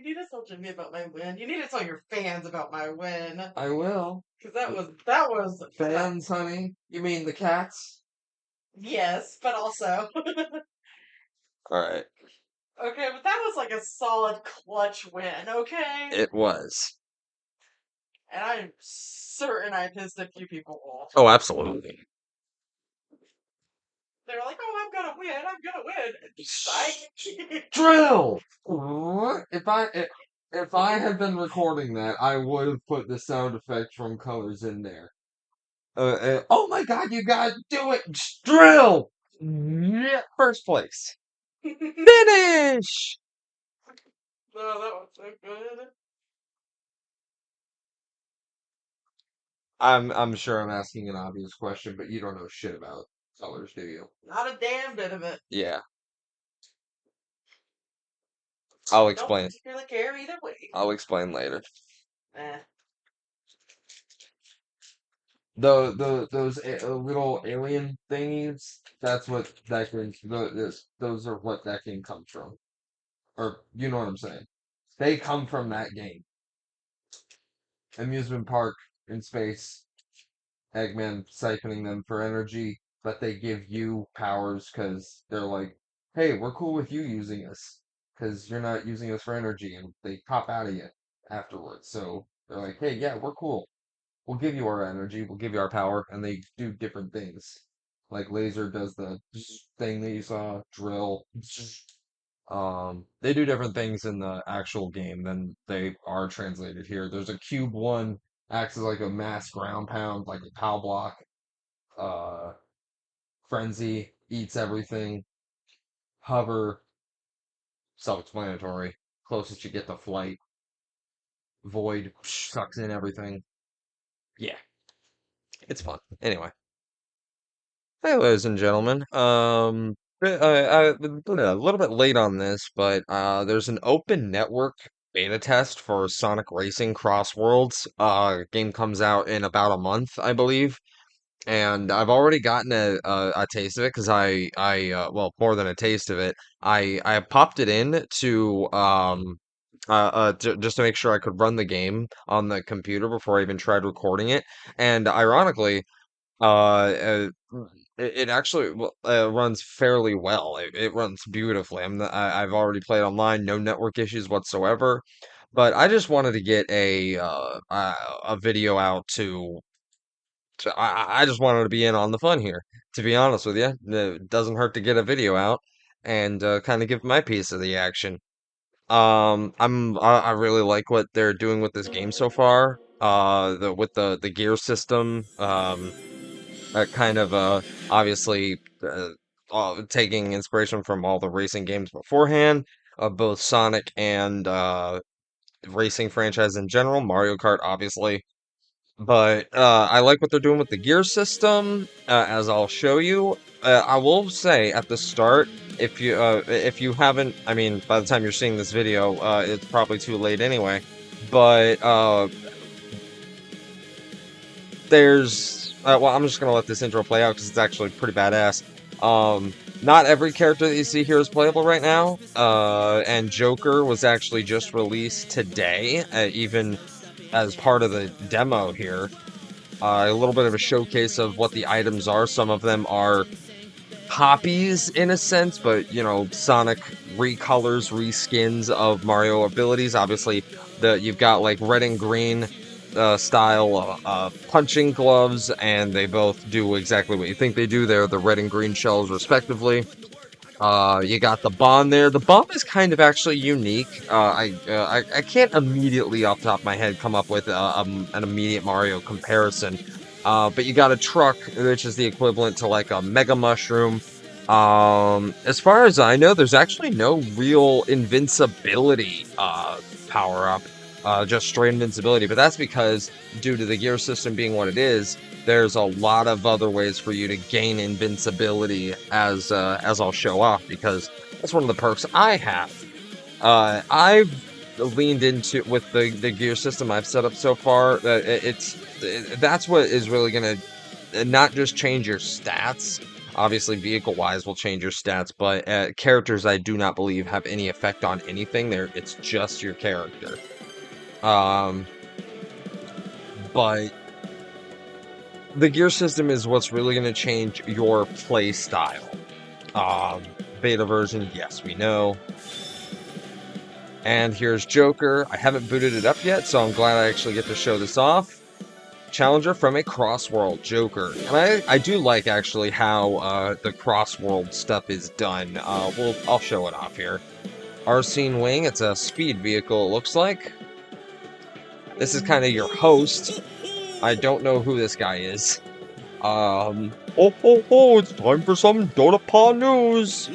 need to tell Jimmy about my win. You need to tell your fans about my win. I will. Because that was Fans, honey? You mean the cats? yes, but also Alright. okay, but that was like a solid clutch win, okay? It was. And I'm certain I pissed a few people off. Oh, absolutely. They're like, "Oh, I'm gonna win! I'm gonna win!" Psych. Drill! What? If I had been recording that, I would have put the sound effect from Colors in there. Oh my god, you gotta do it! Drill! Yeah, first place. Finish! No, that was so good. I'm sure I'm asking an obvious question, but you don't know shit about Colors, do you? Not a damn bit of it. Yeah. I'll Don't explain. particularly care either way. I'll explain later. Eh. Those little alien thingies. That's what that game. Those are what that game comes from. Or you know what I'm saying? They come from that game. Amusement park in space. Eggman siphoning them for energy, but they give you powers because they're like, "Hey, we're cool with you using us because you're not using us for energy," and they pop out of you afterwards. So they're like, "Hey, yeah, we're cool. We'll give you our energy, we'll give you our power," and they do different things. Like Laser does the thing that you saw, drill. They do different things in the actual game than they are translated here. There's a cube one, acts as like a mass ground pound, like a pow block. Uh, Frenzy eats everything. Hover, self-explanatory. Closest you get to flight. Void sucks in everything. Yeah, it's fun. Anyway. Hey, ladies and gentlemen. A little bit late on this, but there's an open network beta test for Sonic Racing Crossworlds. Game comes out in about a month, I believe, and I've already gotten a taste of it because well, more than a taste of it. I popped it in just to make sure I could run the game on the computer before I even tried recording it, and ironically. Uh, it actually runs fairly well. It runs beautifully. I've already played online, no network issues whatsoever. But I just wanted to get a video out I just wanted to be in on the fun here. To be honest with you, it doesn't hurt to get a video out and kind of give my piece of the action. I really like what they're doing with this game so far. With the gear system. Kind of obviously taking inspiration from all the racing games beforehand, both Sonic and racing franchise in general, Mario Kart obviously. But I like what they're doing with the gear system, as I'll show you. I will say at the start, if you haven't, I mean, by the time you're seeing this video, it's probably too late anyway. But well, I'm just gonna let this intro play out because it's actually pretty badass. Not every character that you see here is playable right now. And Joker was actually just released today, even as part of the demo here. A little bit of a showcase of what the items are. Some of them are copies in a sense, but you know, Sonic recolors, reskins of Mario abilities. Obviously, you've got like red and green style punching gloves, and they both do exactly what you think they do. They're the red and green shells, respectively. You got the bomb there. The bomb is kind of actually unique. I can't immediately off the top of my head come up with an immediate Mario comparison. But you got a truck, which is the equivalent to like a Mega Mushroom. As far as I know, there's actually no real invincibility power up. Just straight invincibility, but that's because due to the gear system being what it is, there's a lot of other ways for you to gain invincibility as I'll show off, because that's one of the perks I have. I've leaned into with the gear system I've set up so far. That's what is really gonna not just change your stats, Obviously, vehicle-wise will change your stats, but characters I do not believe have any effect on anything. It's just your character. But the gear system is what's really going to change your play style. Beta version, yes, we know. And here's Joker. I haven't booted it up yet, so I'm glad I actually get to show this off. Challenger from a Crossworld, Joker. And I do like, actually, how the Crossworld stuff is done. I'll show it off here. Arsene Wing, it's a speed vehicle, it looks like. This is kind of your host. I don't know who this guy is. Oh, it's time for some Dota Pa news!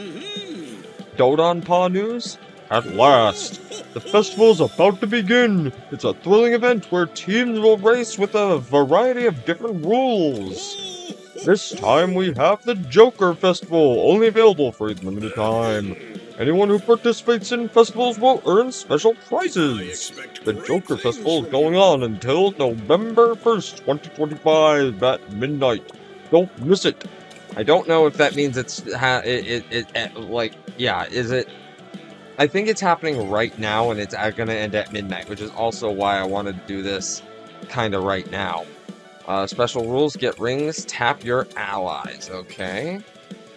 Dodon Pa news? At last! The festival's about to begin! It's a thrilling event where teams will race with a variety of different rules! This time we have the Joker Festival, only available for a limited time. Anyone who participates in festivals will earn special prizes! The Joker Festival is going on until November 1st, 2025 at midnight. Don't miss it! I don't know if that means is it... I think it's happening right now, and it's going to end at midnight, which is also why I wanted to do this kind of right now. Special rules, get rings, tap your allies, okay?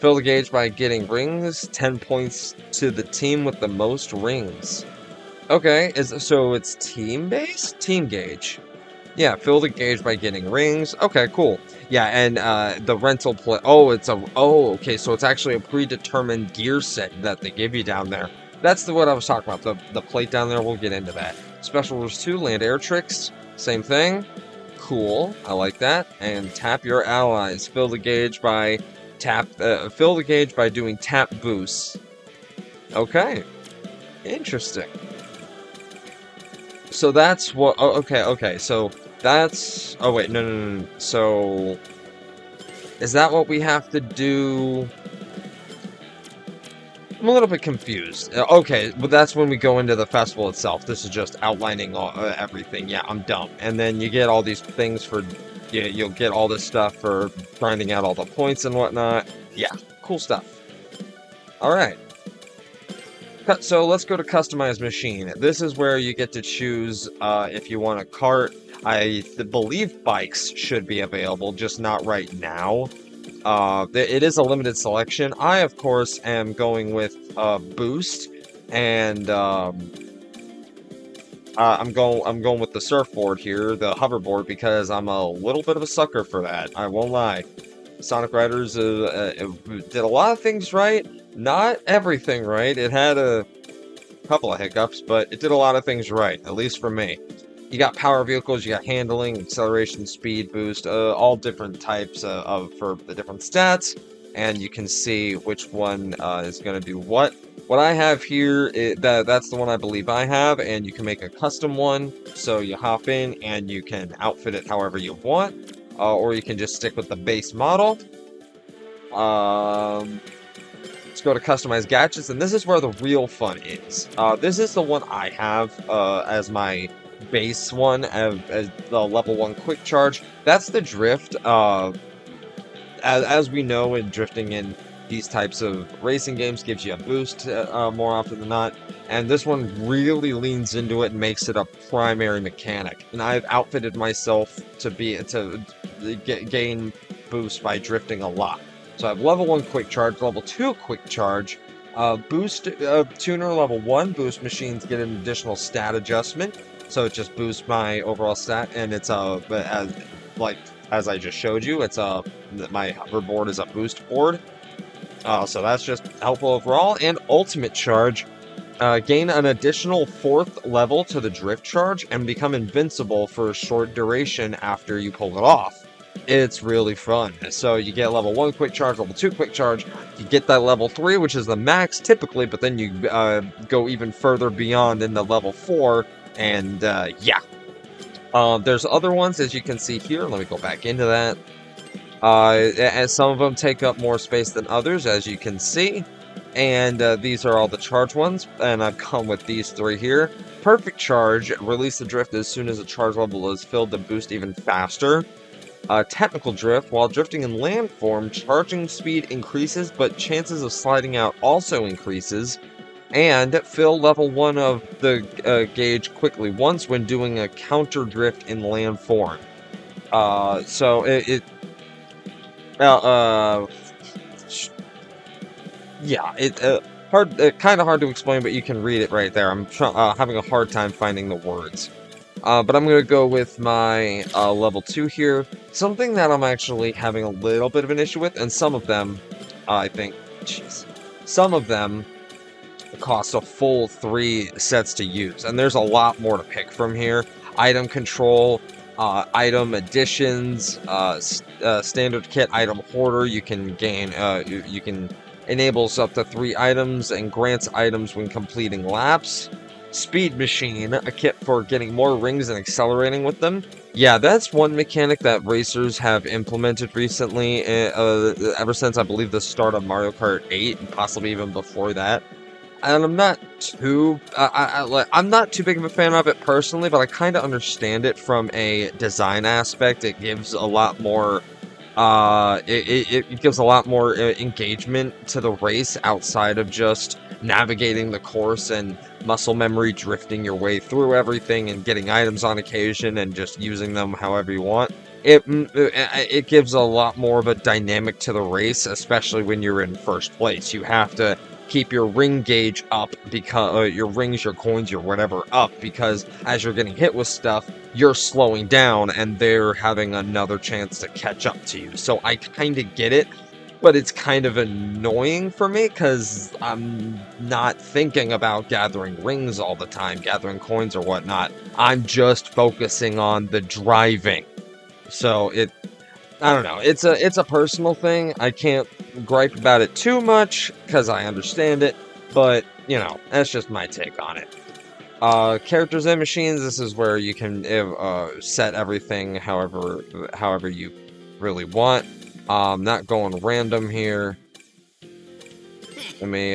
Fill the gauge by getting rings, 10 points to the team with the most rings. Okay, so it's team-based? Team gauge. Yeah, fill the gauge by getting rings. Okay, cool. Yeah, and the rental play... okay, so it's actually a predetermined gear set that they give you down there. That's what I was talking about, the plate down there. We'll get into that. Special rules 2, land air tricks. Same thing. Cool, I like that. And tap your allies. Fill the gauge by doing tap boosts. Okay, interesting. So that's what... Oh, okay, so that's... Oh, wait, no. So, is that what we have to do... I'm a little bit confused. Okay, but that's when we go into the festival itself. This is just outlining everything. Yeah, I'm dumb. And then you get all these things for... You'll get all this stuff for grinding out all the points and whatnot. Yeah, cool stuff. Alright. So let's go to Customize Machine. This is where you get to choose if you want a cart. I believe bikes should be available, just not right now. It is a limited selection. I, of course, am going with Boost, and I'm going with the surfboard here, the hoverboard, because I'm a little bit of a sucker for that. I won't lie. Sonic Riders did a lot of things right, not everything right. It had a couple of hiccups, but it did a lot of things right, at least for me. You got power vehicles, you got handling, acceleration, speed, boost, all different types for the different stats, and you can see which one is going to do what. What I have here, that's the one I believe I have, and you can make a custom one, so you hop in and you can outfit it however you want, or you can just stick with the base model. Let's go to Customize Gadgets, and this is where the real fun is. This is the one I have as my base one, as the level 1 quick charge. That's the drift. As we know, in drifting in these types of racing games gives you a boost more often than not, and this one really leans into it and makes it a primary mechanic. And I've outfitted myself to gain boost by drifting a lot. So I have level 1 quick charge, level 2 quick charge, boost tuner level 1. Boost machines get an additional stat adjustment, so it just boosts my overall stat, and it's as I just showed you, it's my hoverboard is a boost board. So that's just helpful overall. And ultimate charge, gain an additional 4th level to the drift charge and become invincible for a short duration after you pull it off. It's really fun. So you get level 1 quick charge, level 2 quick charge, you get that level 3, which is the max typically, but then you go even further beyond into level 4, and yeah. There's other ones, as you can see here. Let me go back into that. And some of them take up more space than others, as you can see. And these are all the charge ones, and I've come with these 3 here. Perfect charge, release the drift as soon as the charge level is filled to boost even faster. Technical drift. While drifting in landform, charging speed increases, but chances of sliding out also increases. And fill level 1 of the gauge quickly once when doing a counter drift in landform. So uh, yeah, kind of hard to explain, but you can read it right there. I'm having a hard time finding the words. But I'm going to go with my level 2 here. Something that I'm actually having a little bit of an issue with, and some of them, I think, jeez, some of them cost a full 3 sets to use, and there's a lot more to pick from here. Item control, item additions, standard kit item hoarder. You can gain, you can enables up to 3 items and grants items when completing laps. Speed machine, a kit for getting more rings and accelerating with them. Yeah, that's one mechanic that racers have implemented recently, ever since I believe the start of Mario Kart 8, and possibly even before that. And I'm not too, I'm not too big of a fan of it personally, but I kind of understand it from a design aspect. It gives a lot more, it gives a lot more engagement to the race outside of just navigating the course and muscle memory drifting your way through everything and getting items on occasion and just using them however you want. It gives a lot more of a dynamic to the race, especially when you're in first place. You have to keep your ring gauge up, because your rings, your coins, your whatever up, because as you're getting hit with stuff, you're slowing down and they're having another chance to catch up to you. So I kind of get it, but it's kind of annoying for me because I'm not thinking about gathering rings all the time, gathering coins or whatnot. I'm just focusing on the driving. So I don't know. It's a personal thing. I can't gripe about it too much because I understand it, but you know, that's just my take on it. Characters and machines. This is where you can set everything however you really want. Not going random here. Let me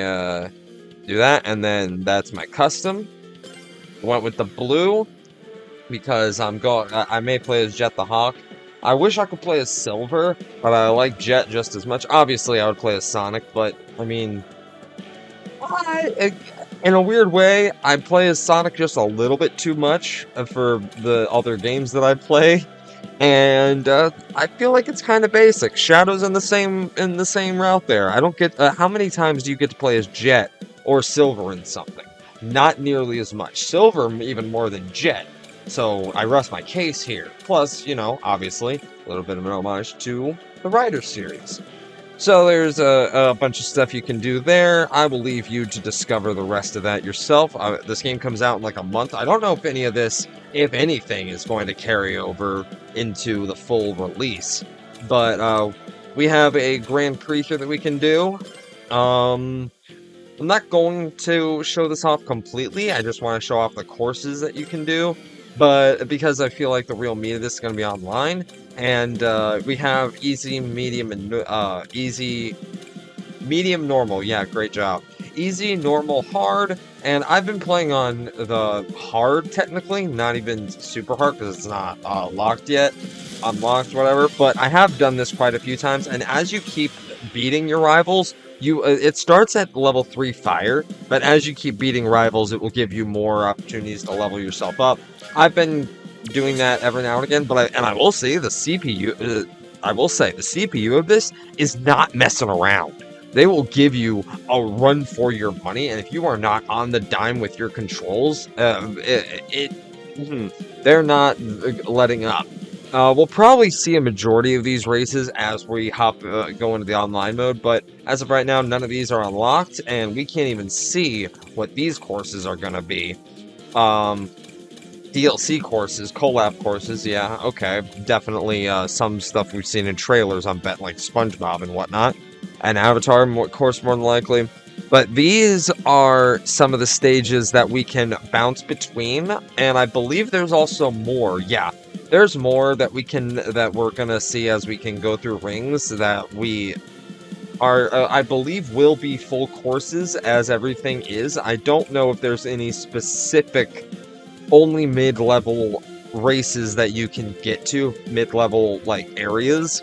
do that, and then that's my custom. Went with the blue because I may play as Jet the Hawk. I wish I could play as Silver, but I like Jet just as much. Obviously, I would play as Sonic, but I mean, in a weird way, I play as Sonic just a little bit too much for the other games that I play, and I feel like it's kind of basic. Shadow's in the same route there. I don't get how many times do you get to play as Jet or Silver in something? Not nearly as much. Silver even more than Jet. So I rest my case here. Plus, you know, obviously, a little bit of an homage to the Rider series. So there's a bunch of stuff you can do there. I will leave you to discover the rest of that yourself. This game comes out in like a month. I don't know if any of this, if anything, is going to carry over into the full release. But we have a Grand Prix here that we can do. I'm not going to show this off completely. I just want to show off the courses that you can do. But because I feel like the real meat of this is going to be online, and we have easy, medium, and easy, medium, normal. Yeah, great job. Easy, normal, hard, and I've been playing on the hard technically, not even super hard because it's not locked yet, unlocked, whatever. But I have done this quite a few times, and as you keep beating your rivals, it starts at level 3 fire, but as you keep beating rivals, it will give you more opportunities to level yourself up. I've been doing that every now and again, but I will say the CPU, the CPU of this is not messing around. They will give you a run for your money, and if you are not on the dime with your controls, they're not letting up. We'll probably see a majority of these races as we go into the online mode, but as of right now, none of these are unlocked, and we can't even see what these courses are going to be. DLC courses, collab courses, yeah, okay, definitely some stuff we've seen in trailers, I'm betting, like SpongeBob and whatnot. An Avatar course, more than likely. But these are some of the stages that we can bounce between, and I believe there's also more, yeah. There's more that we're gonna see as we can go through rings that we are, I believe, will be full courses as everything is. I don't know if there's any specific only mid-level races that you can get to, mid-level like areas,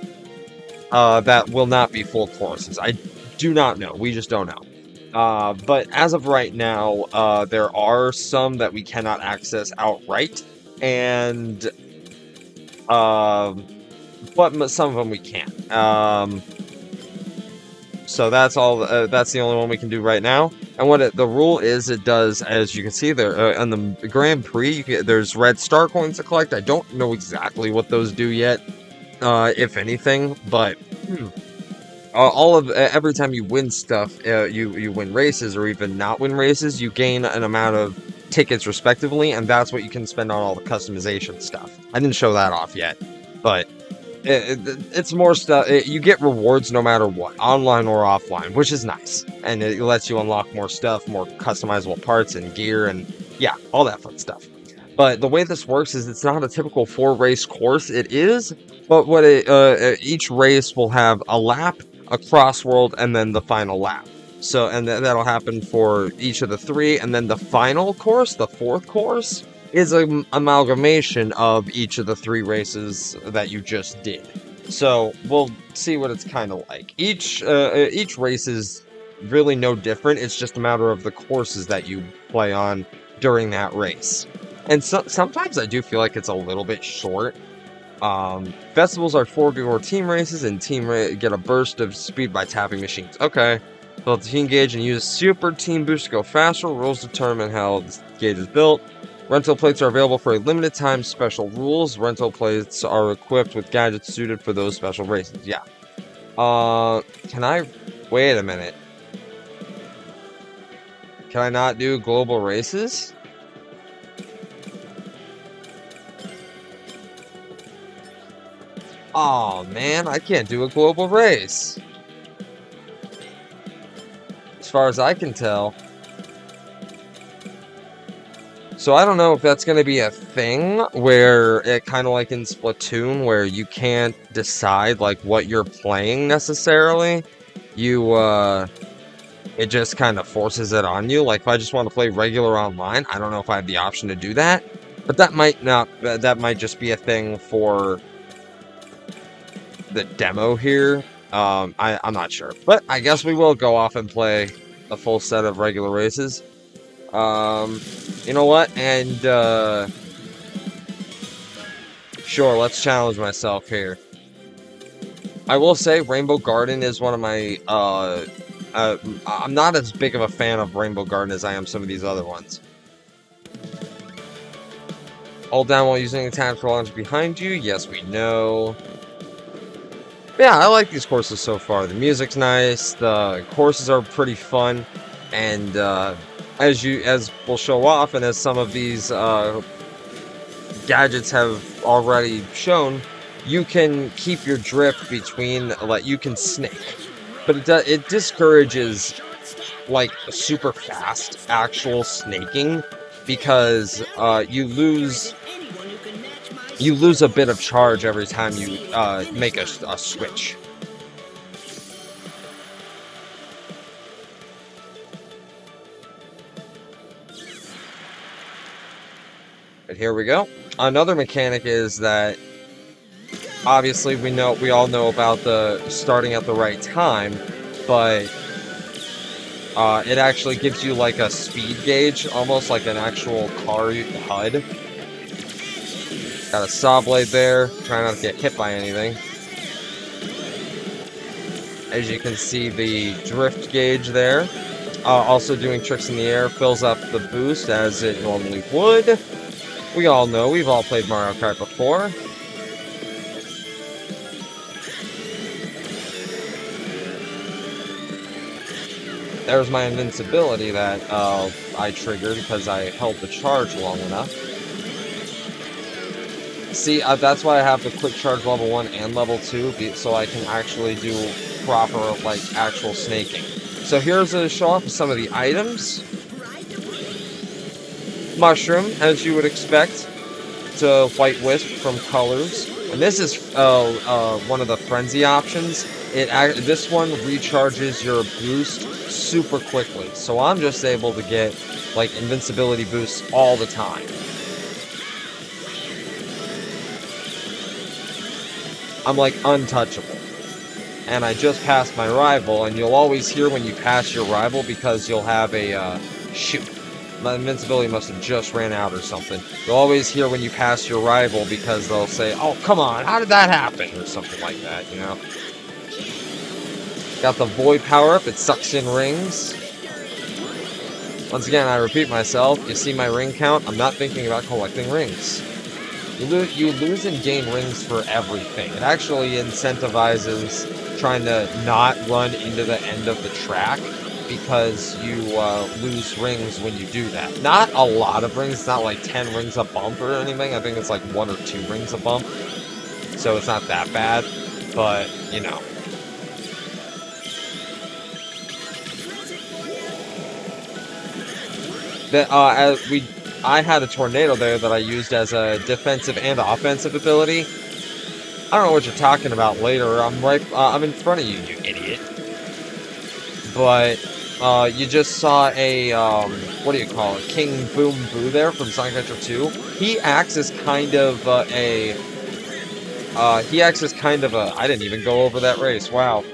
that will not be full courses. I do not know. We just don't know. But as of right now, there are some that we cannot access outright, and but some of them we can. So that's all. That's the only one we can do right now. And what the rule is, it does, as you can see there on the Grand Prix, there's red star coins to collect. I don't know exactly what those do yet, if anything, but all of every time you win stuff, you win races or even not win races, you gain an amount of tickets respectively, and that's what you can spend on all the customization stuff. I didn't show that off yet, but it's more stuff. You get rewards no matter what, online or offline, which is nice, and it lets you unlock more stuff, more customizable parts and gear, and yeah, all that fun stuff. But the way this works is it's not a typical 4-race course. It is, but what each race will have a lap, a crossworld, and then the final lap. So, and that'll happen for each of the 3, and then the final course, the 4th course, is an amalgamation of each of the 3 races that you just did. So we'll see what it's kind of like. Each race is really no different. It's just a matter of the courses that you play on during that race. And sometimes I do feel like it's a little bit short. Festivals are 4v4 team races, and get a burst of speed by tapping machines. Okay. Build the team gauge and use super team boost to go faster. Rules determine how the gauge is built. Rental plates are available for a limited time. Special rules. Rental plates are equipped with gadgets suited for those special races. Yeah. Can I... Wait a minute. Can I not do global races? Oh man, I can't do a global race. As far as I can tell. So I don't know if that's going to be a thing where it kind of like in Splatoon where you can't decide like what you're playing necessarily. It just kind of forces it on you. Like if I just want to play regular online, I don't know if I have the option to do that. But that might not, that might just be a thing for the demo here. I'm not sure. But I guess we will go off and play a full set of regular races. You know what? And, sure, let's challenge myself here. I will say Rainbow Garden is one of my, I'm not as big of a fan of Rainbow Garden as I am some of these other ones. Hold down while using attack for launch behind you. Yes, we know. Yeah, I like these courses so far. The music's nice. The courses are pretty fun. And, as we'll show off, and as some of these gadgets have already shown, you can keep your drift between, like, you can snake, but it discourages like super fast actual snaking because you lose a bit of charge every time you make a switch. But here we go. Another mechanic is that obviously we all know about the starting at the right time, but it actually gives you like a speed gauge, almost like an actual car HUD. Got a saw blade there, trying not to get hit by anything. As you can see, the drift gauge there. Also doing tricks in the air, fills up the boost as it normally would. We all know, we've all played Mario Kart before. There's my invincibility that I triggered because I held the charge long enough. See, that's why I have the quick charge level 1 and level 2, so I can actually do proper, like, actual snaking. So here's a show off of some of the items. Mushroom, as you would expect. It's a White Wisp from Colors. And this is one of the frenzy options. This one recharges your boost super quickly. So I'm just able to get like invincibility boosts all the time. I'm like untouchable. And I just passed my rival, and you'll always hear when you pass your rival because you'll have a, shoot. My invincibility must have just ran out or something. You'll always hear when you pass your rival because they'll say, oh, come on, how did that happen? Or something like that, you know? Got the Void power-up, it sucks in rings. Once again, I repeat myself, you see my ring count, I'm not thinking about collecting rings. You lose and gain rings for everything. It actually incentivizes trying to not run into the end of the track because you lose rings when you do that. Not a lot of rings, it's not like 10 rings a bump or anything. I think it's like 1 or 2 rings a bump. So it's not that bad, but, you know. I had a tornado there that I used as a defensive and offensive ability. I don't know what you're talking about later. I'm in front of you, you idiot. But, you just saw a, what do you call it? King Boom Boo there from Sonic Adventure 2. He acts as kind of, I didn't even go over that race, wow.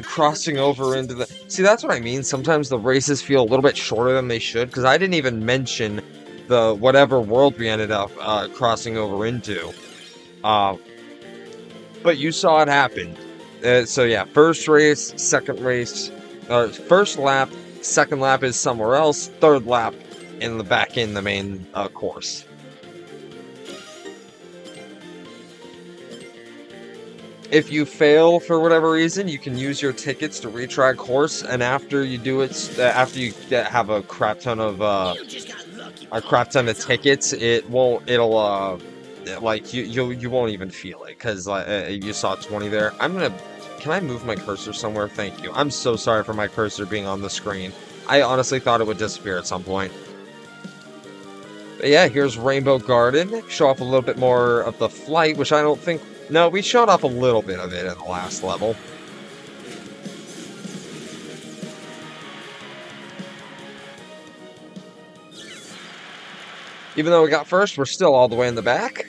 Crossing over into the... See, that's what I mean. Sometimes the races feel a little bit shorter than they should, because I didn't even mention the whatever world we ended up crossing over into. But you saw it happen. So yeah, first race, second race, first lap, second lap is somewhere else, third lap in the main course. If you fail for whatever reason, you can use your tickets to retry course, and after you do it, after you have a crap ton of tickets, it'll like you won't even feel it because you saw 20 there. Can I move my cursor somewhere? Thank you. I'm so sorry for my cursor being on the screen. I honestly thought it would disappear at some point. But yeah, here's Rainbow Garden. Show off a little bit more of the flight, which I don't think... No, we showed off a little bit of it in the last level. Even though we got first, we're still all the way in the back.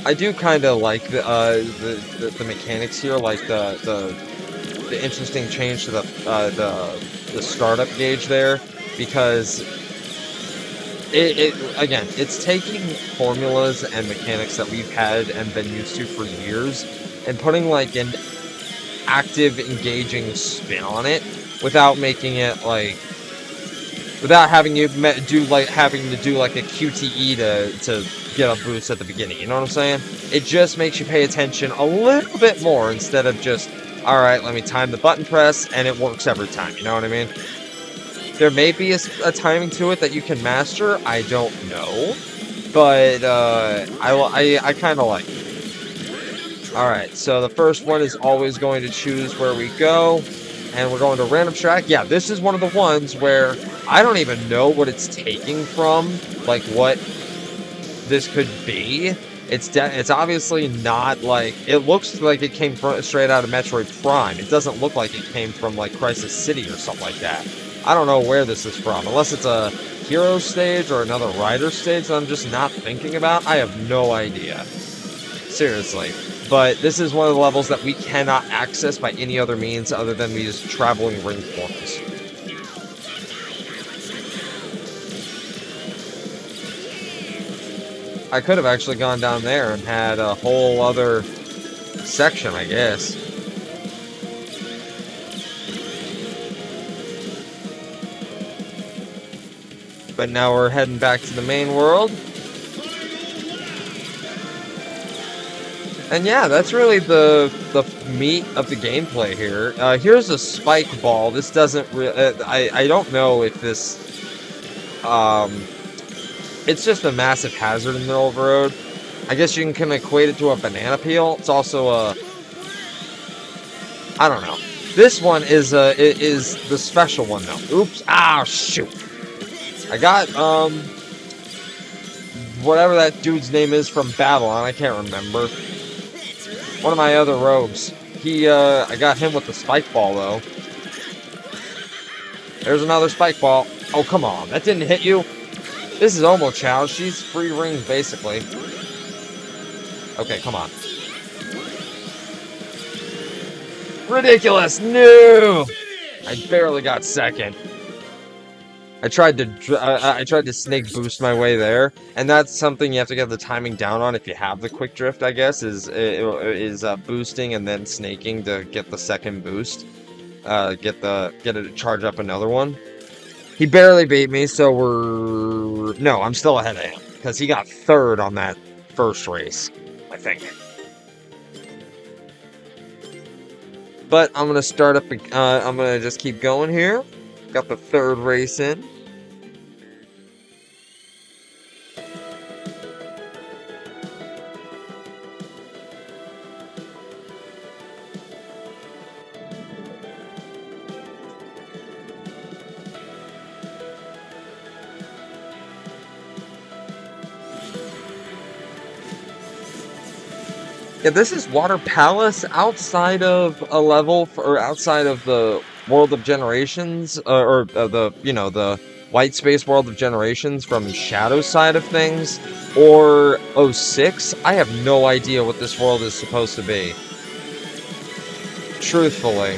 I do kind of like the mechanics here, like the interesting change to the startup gauge there, because again, it's taking formulas and mechanics that we've had and been used to for years and putting like an active, engaging spin on it without making it like, without having to do like a QTE to get a boost at the beginning. You know what I'm saying? It just makes you pay attention a little bit more instead of just, all right, let me time the button press and it works every time. You know what I mean? There may be a timing to it that you can master. I don't know, but I kind of like it. All right, so the first one is always going to choose where we go, and we're going to random track. Yeah, this is one of the ones where I don't even know what it's taking from, like what this could be. It's obviously not like, it looks like it came straight out of Metroid Prime. It doesn't look like it came from like Crisis City or something like that. I don't know where this is from, unless it's a hero stage or another rider stage that I'm just not thinking about. I have no idea. Seriously. But this is one of the levels that we cannot access by any other means other than these traveling ring forms. I could have actually gone down there and had a whole other section, I guess. But now we're heading back to the main world. And yeah, that's really the meat of the gameplay here. Here's a spike ball. This doesn't really... I don't know if this... it's just a massive hazard in the middle of the road. I guess you can equate it to a banana peel. It's also a... I don't know. This one is the special one, though. Oops. Ah, shoot. I got, whatever that dude's name is from Babylon, I can't remember. One of my other rogues. I got him with the spike ball, though. There's another spike ball. Oh, come on. That didn't hit you. This is Omo Chow. She's free rings, basically. Okay, come on. Ridiculous. No! I barely got second. I tried to snake boost my way there, and that's something you have to get the timing down on if you have the quick drift, I guess, is boosting and then snaking to get the second boost. Get it to charge up another one. He barely beat me, so no, I'm still ahead of him because he got third on that first race, I think. But I'm gonna start up. I'm gonna just keep going here. Got the third race in. Yeah, this is Water Palace outside of a level or outside of the World of Generations, or the White Space World of Generations from Shadow's side of things, or 06. I have no idea what this world is supposed to be. Truthfully.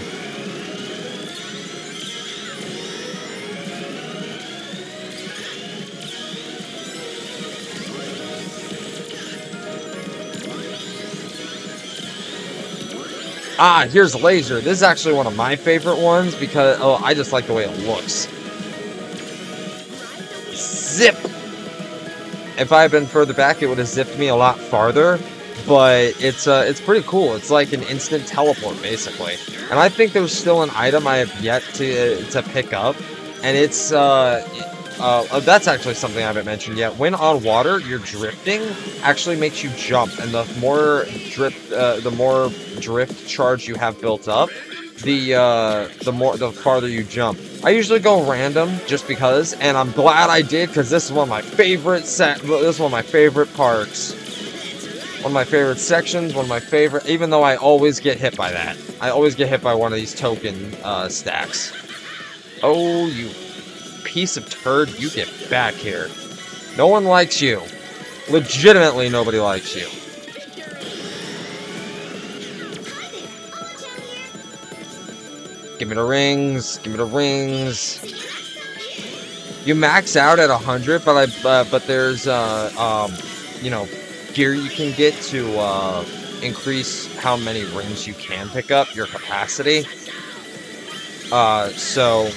Ah, here's Laser. This is actually one of my favorite ones because, I just like the way it looks. Zip! If I had been further back, it would have zipped me a lot farther, but it's pretty cool. It's like an instant teleport, basically. And I think there's still an item I have yet to pick up, and it's, that's actually something I haven't mentioned yet. When on water, your drifting actually makes you jump, and the more drift charge you have built up, the farther you jump. I usually go random just because, and I'm glad I did because this is one of my favorite This is one of my favorite parts. One of my favorite sections. One of my favorite. Even though I always get hit by that. I always get hit by one of these token stacks. Oh, you piece of turd! You get back here. No one likes you. Legitimately, nobody likes you. Give me the rings. Give me the rings. You max out at 100, but there's gear you can get to increase how many rings you can pick up, your capacity. So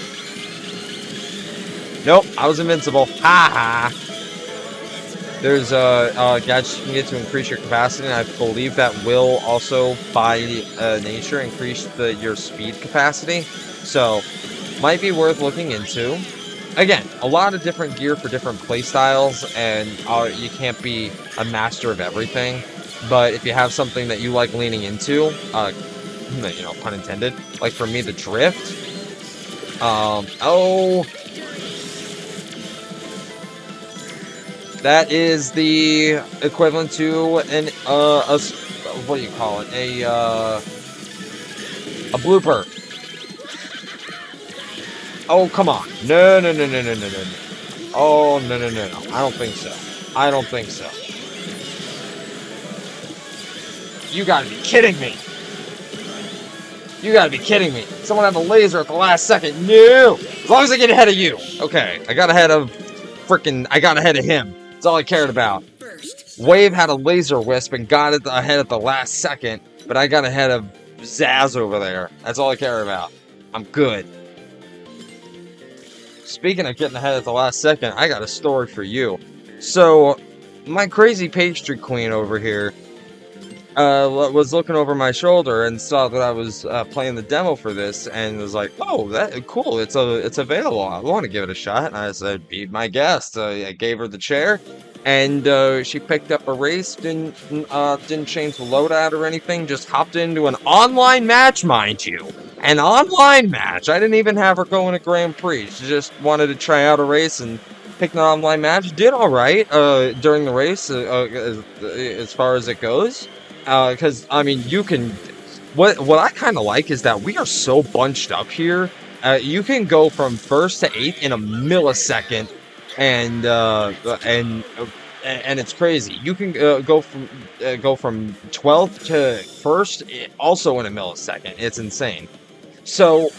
nope, I was invincible. Ha ha. There's gadgets you can get to increase your capacity, and I believe that will also, by nature, increase your speed capacity. So, might be worth looking into. Again, a lot of different gear for different playstyles, and you can't be a master of everything. But if you have something that you like leaning into, pun intended, like for me, the drift. That is the equivalent to what do you call it? A blooper. Oh, come on. No. Oh, no. I don't think so. I don't think so. You gotta be kidding me. You gotta be kidding me. Someone had a laser at the last second. No! As long as I get ahead of you. Okay, I got ahead of him. That's all I cared about. Wave had a laser wisp and got it ahead at the last second, but I got ahead of Zaz over there. That's all I care about. I'm good. Speaking of getting ahead at the last second, I got a story for you. So, my crazy pastry queen over here was looking over my shoulder and saw that I was playing the demo for this, and was like, "Oh, that cool! It's available. I want to give it a shot." And I said, "Be my guest." I gave her the chair, and she picked up a race. Didn't change the loadout or anything. Just hopped into an online match, mind you. An online match. I didn't even have her go in a Grand Prix. She just wanted to try out a race and picked an online match. Did all right during the race as far as it goes. Because I mean, you can. What I kind of like is that we are so bunched up here you can go from first to eighth in a millisecond, and and it's crazy. You can go from 12th to first, also in a millisecond. It's insane. So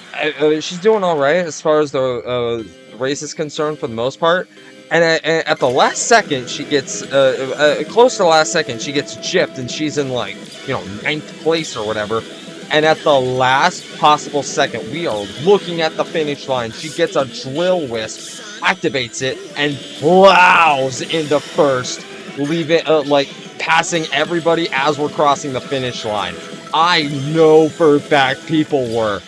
she's doing all right as far as the race is concerned for the most part. And at the last second, she gets close to the last second, she gets gypped, and she's in like ninth place or whatever. And at the last possible second, we are looking at the finish line. She gets a drill wisp, activates it, and plows into first, leaving like passing everybody as we're crossing the finish line. I know for a fact people were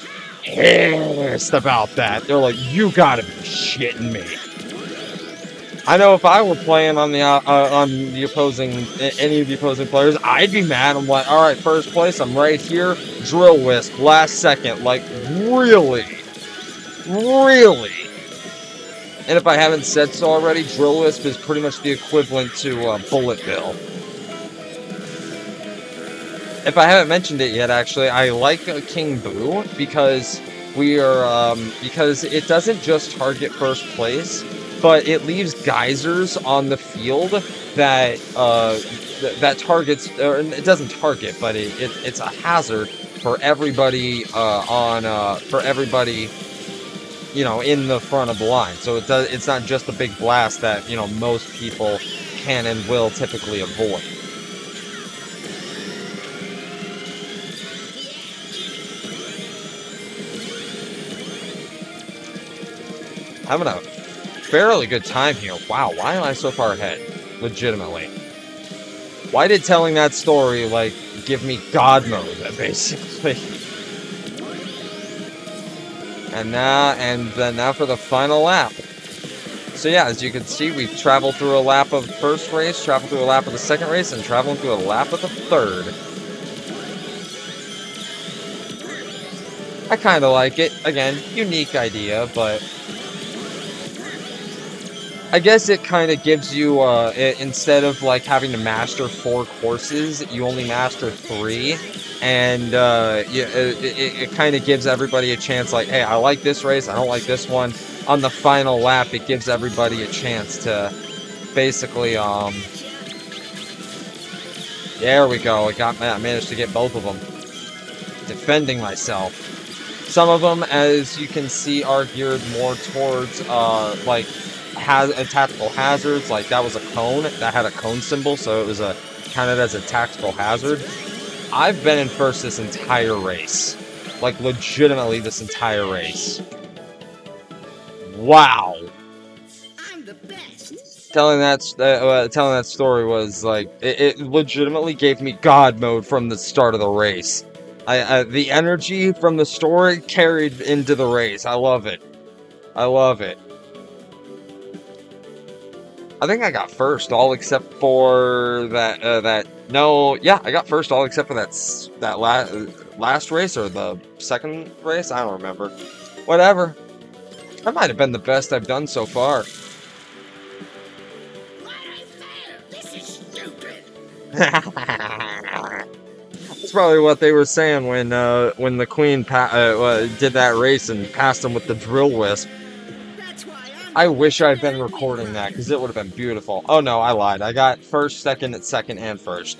pissed about that. They're like, "You gotta be shitting me." I know if I were playing on the opposing any of the opposing players, I'd be mad. I'm like, all right, first place, I'm right here. Drill wisp, last second, like really. And if I haven't said so already, drill wisp is pretty much the equivalent to bullet bill. If I haven't mentioned it yet, actually, I like King Boo because because it doesn't just target first place, but it leaves geysers on the field that that targets, or it doesn't target, but it's a hazard for everybody in the front of the line. So it's not just a big blast that most people can and will typically avoid. Having a fairly good time here. Wow, why am I so far ahead? Legitimately. Why did telling that story, like, give me God mode, basically? And then now for the final lap. So yeah, as you can see, we've traveled through a lap of the first race, traveled through a lap of the second race, and traveling through a lap of the third. I kind of like it. Again, unique idea, but I guess it kind of gives you, instead of like having to master 4 courses, you only master 3, and it kind of gives everybody a chance, like, hey, I like this race, I don't like this one. On the final lap, it gives everybody a chance to basically, there we go, I managed to get both of them. Defending myself. Some of them, as you can see, are geared more towards, like, tactical hazards. Like that was a cone that had a cone symbol, so it was counted as a tactical hazard. I've been in first this entire race, like legitimately this entire race. Wow. I'm the best. Telling that story was like it legitimately gave me God mode from the start of the race. The energy from the story carried into the race. I love it. I love it. I think I got first, all except for that. No, yeah, I got first, all except for that last race or the second race. I don't remember. Whatever. That might have been the best I've done so far. This is stupid. That's probably what they were saying when the Queen did that race and passed him with the drill wisp. I wish I'd been recording that, because it would have been beautiful. Oh no, I lied. I got first, second, and first.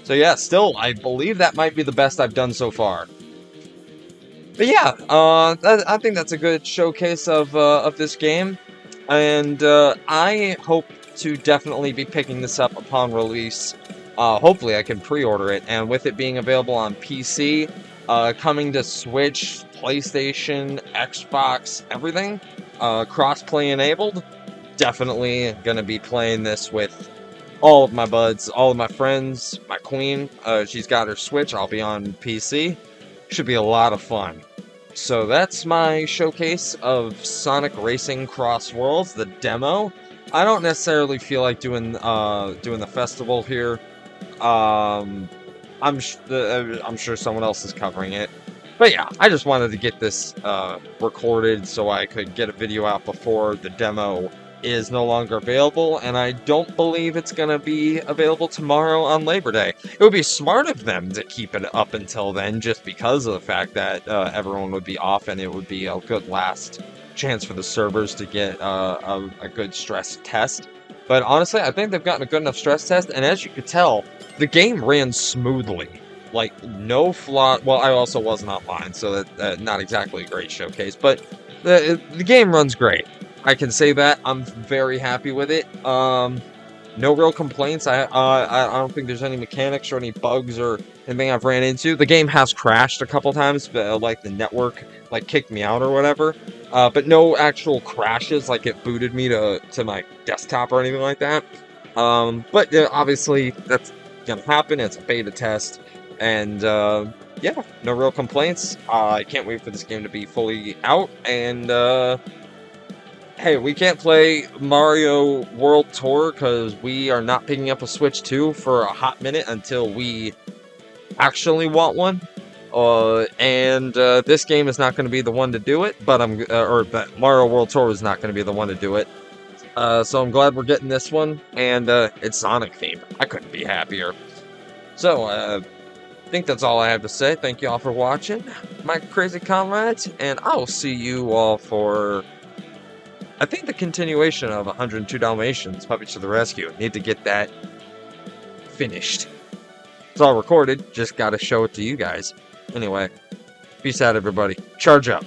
So yeah, still, I believe that might be the best I've done so far. But yeah, I think that's a good showcase of this game. And I hope to definitely be picking this up upon release. Hopefully I can pre-order it, and with it being available on PC, coming to Switch, PlayStation, Xbox, everything, cross-play enabled, definitely gonna be playing this with all of my buds, all of my friends, my queen. She's got her Switch, I'll be on PC. Should be a lot of fun. So that's my showcase of Sonic Racing Crossworlds, the demo. I don't necessarily feel like doing the festival here. I'm sure someone else is covering it. But yeah, I just wanted to get this recorded so I could get a video out before the demo is no longer available, and I don't believe it's going to be available tomorrow on Labor Day. It would be smart of them to keep it up until then, just because of the fact that everyone would be off, and it would be a good last chance for the servers to get a good stress test. But honestly, I think they've gotten a good enough stress test, and as you could tell, the game ran smoothly. Like, no flaw. Well, I also wasn't online, so that not exactly a great showcase, but the game runs great. I can say that. I'm very happy with it. No real complaints. I don't think there's any mechanics or any bugs or anything I've ran into. The game has crashed a couple times, but like the network like kicked me out or whatever. But no actual crashes, like it booted me to my desktop or anything like that. But obviously that's gonna happen. It's a beta test, and yeah, no real complaints. I can't wait for this game to be fully out, and hey, we can't play Mario World Tour because we are not picking up a Switch 2 for a hot minute until we actually want one. And this game is not going to be the one to do it, but Mario World Tour is not going to be the one to do it. So I'm glad we're getting this one, and it's Sonic themed. I couldn't be happier. So, I think that's all I have to say. Thank you all for watching, my crazy comrades, and I'll see you all for, I think, the continuation of 102 Dalmatians, Puppies to the Rescue. Need to get that finished. It's all recorded, just gotta show it to you guys. Anyway, peace out, everybody. Charge up.